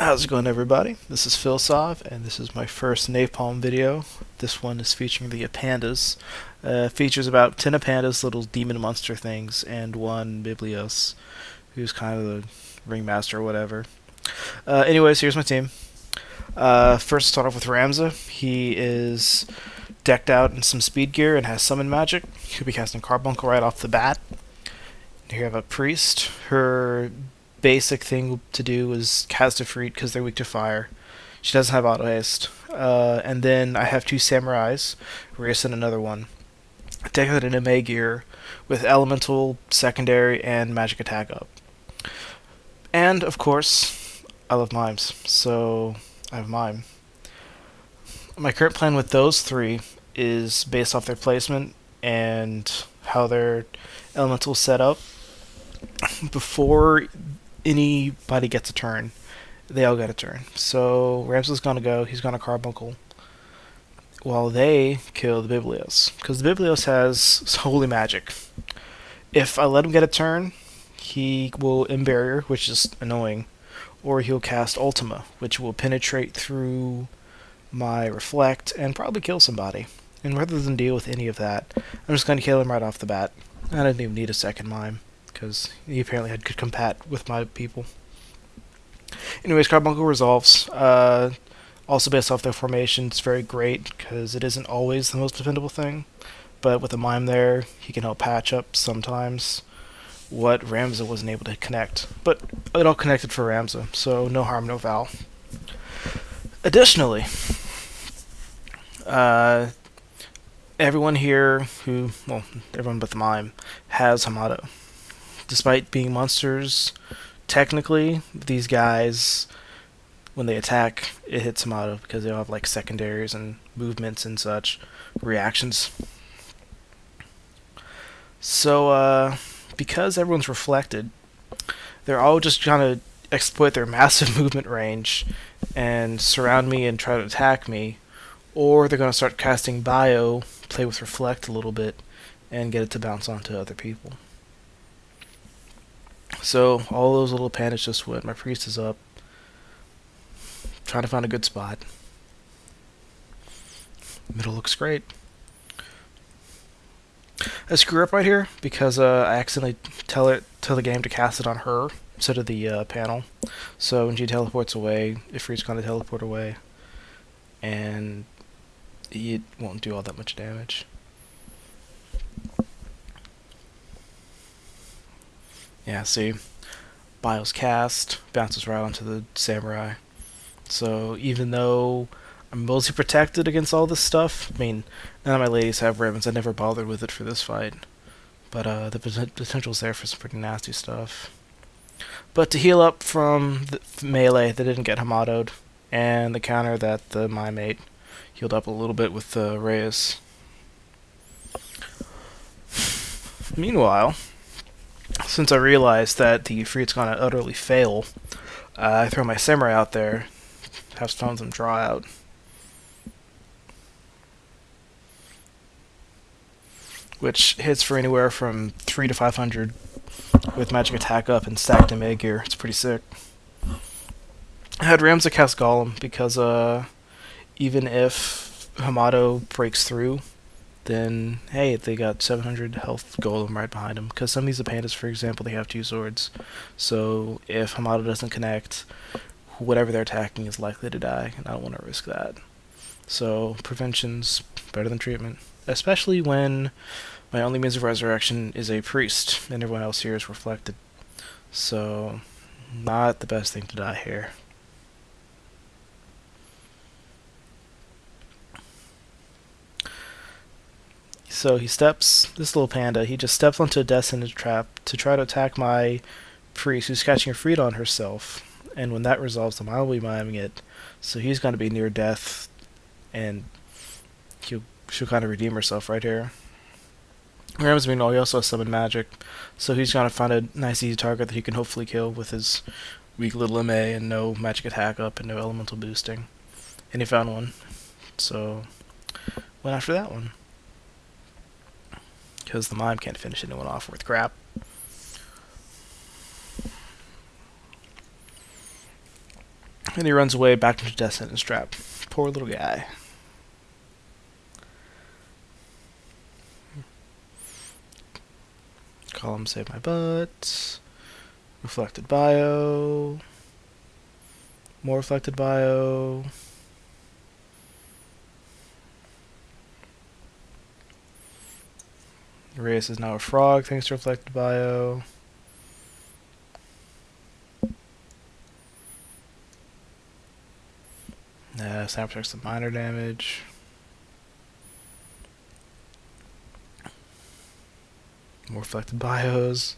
How's it going, everybody? This is Philsov, and this is my first Napalm video. This one is featuring the Apandas. Features about 10 Apandas, little demon monster things, and one Biblios, who's kind of the ringmaster or whatever. Anyways, here's my team. First, start off with Ramza. He is decked out in some speed gear and has summon magic. He'll be casting Carbuncle right off the bat. Here you have a priest. Her basic thing to do is cast a Freet because they're weak to fire. She doesn't have auto haste. And then I have two samurais, Reis and another one. Decked out in MA gear with elemental, secondary, and magic attack up. And of course, I love mimes, so I have mime. My current plan with those three is based off their placement and how their elemental set up. Before anybody gets a turn, they all get a turn. So Ramses gonna go. He's gonna Carbuncle, while they kill the Biblios, because the Biblios has holy magic. If I let him get a turn, he will Barrier, which is annoying, or he'll cast Ultima, which will penetrate through my Reflect and probably kill somebody. And rather than deal with any of that, I'm just going to kill him right off the bat. I didn't even need a second mime, because he apparently had good compat with my people. Anyways, Carbuncle resolves. Also based off their formation, it's very great, because it isn't always the most defendable thing. But with a mime there, he can help patch up sometimes what Ramza wasn't able to connect. But it all connected for Ramza, so no harm, no foul. Additionally, everyone here everyone but the mime, has Hamato. Despite being monsters, technically, these guys, when they attack, it hits Hamato because they all have like secondaries and movements and such, reactions. So, because everyone's reflected, they're all just trying to exploit their massive movement range and surround me and try to attack me, or they're going to start casting Bio, play with Reflect a little bit, and get it to bounce onto other people. So all those little panics just went. My priest is up, trying to find a good spot. Middle looks great. I screw up right here because I accidentally tell the game to cast it on her instead of the panel. So when she teleports away, Ifrit's going to teleport away, and it won't do all that much damage. Yeah, see, Bio's cast, bounces right onto the samurai. So even though I'm mostly protected against all this stuff, I mean, none of my ladies have ribbons, I never bothered with it for this fight. But the potential's there for some pretty nasty stuff. But to heal up from the melee that didn't get Hamato'd, and the counter that the mime ate, healed up a little bit with the Reyes. Meanwhile, since I realized that the Freet's gonna utterly fail, I throw my samurai out there, have some of them draw out. Which hits for anywhere from 3 to 500 with magic attack up and stacked in MA gear. It's pretty sick. I had Ramza cast Golem because even if Hamato breaks through, then hey, they got 700 health Golem right behind him. Because some of these Apandas, for example, they have two swords. So if Hamato doesn't connect, whatever they're attacking is likely to die, and I don't want to risk that. So prevention's better than treatment, especially when my only means of resurrection is a priest, and everyone else here is reflected. So, not the best thing to die here. So this little panda, he just steps onto a Descendant trap to try to attack my priest, who's catching a Freed on herself. And when that resolves him, I'll be miming it. So he's going to be near death, and she'll kind of redeem herself right here. Ram's meanwhile, he also has summon magic, so he's going to find a nice easy target that he can hopefully kill with his weak little MA and no magic attack up and no elemental boosting. And he found one, so went after that one. Because the mime can't finish anyone off with crap. And he runs away back into death sentence trap. Poor little guy. Column save my butt. Reflected bio. More reflected bio. Reyes is now a frog thanks to reflected bio. Snap takes some minor damage. More reflected bios.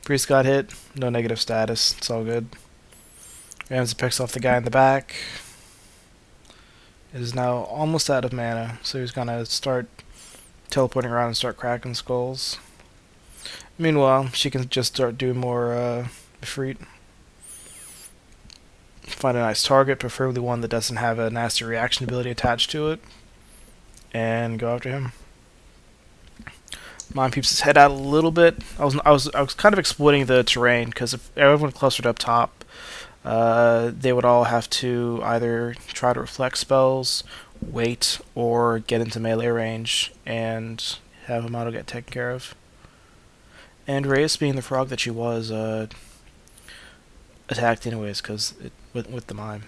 Priest got hit. No negative status. It's all good. Ramsey picks off the guy in the back. It is now almost out of mana, so he's gonna start teleporting around and start cracking skulls. Meanwhile, she can just start doing more Ifrit. Find a nice target, preferably one that doesn't have a nasty reaction ability attached to it, and go after him. Mime peeps his head out a little bit. I was kind of exploiting the terrain because if everyone clustered up top, they would all have to either try to reflect spells, wait, or get into melee range and have Hamato get taken care of. And Reyes, being the frog that she was, attacked anyways because with the mime.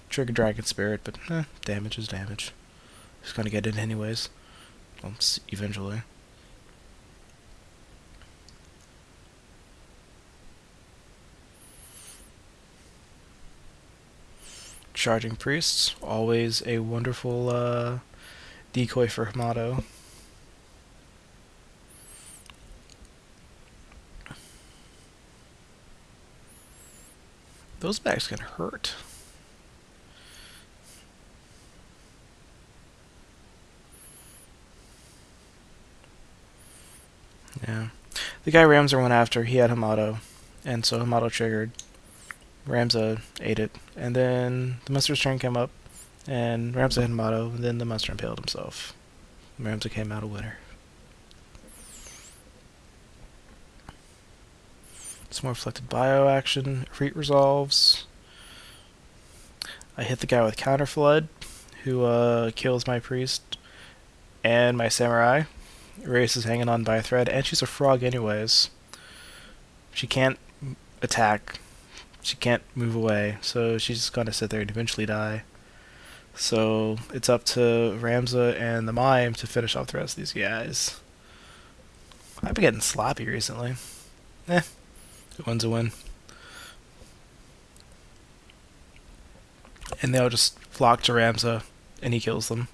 Trigger Dragon Spirit, but damage is damage. Just gonna get it anyways. Eventually. Charging Priests, always a wonderful decoy for Hamato. Those bags can hurt. Yeah. The guy Ramza went after, he had Hamato, and so Hamato triggered. Ramza ate it, and then the monster's turn came up, and Ramza had Hamato, and then the monster impaled himself. Ramza came out a winner. Some more reflected bio action. Ifrit resolves. I hit the guy with Counter Flood, who kills my priest and my samurai. Reyes is hanging on by a thread, and she's a frog anyways. She can't attack. She can't move away, so she's just gonna sit there and eventually die. So it's up to Ramza and the mime to finish off the rest of these guys. I've been getting sloppy recently. A win's a win. And they'll just flock to Ramza, and he kills them.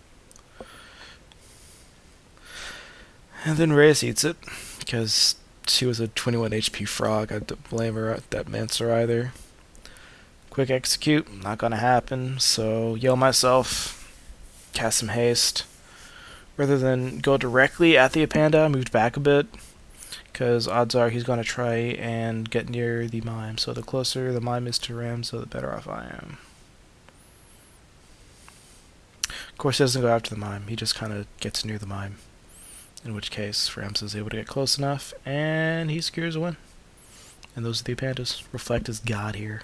And then Reyes eats it, because she was a 21 HP frog. I don't blame her at that Mancer either. Quick execute, not gonna happen, so yell myself, cast some haste. Rather than go directly at the Apanda, I moved back a bit, because odds are he's gonna try and get near the mime. So the closer the mime is to Ramza, the better off I am. Of course, he doesn't go after the mime, he just kind of gets near the mime. In which case, Ramza is able to get close enough, and he secures a win. And those are the Apandas. Reflect is God here.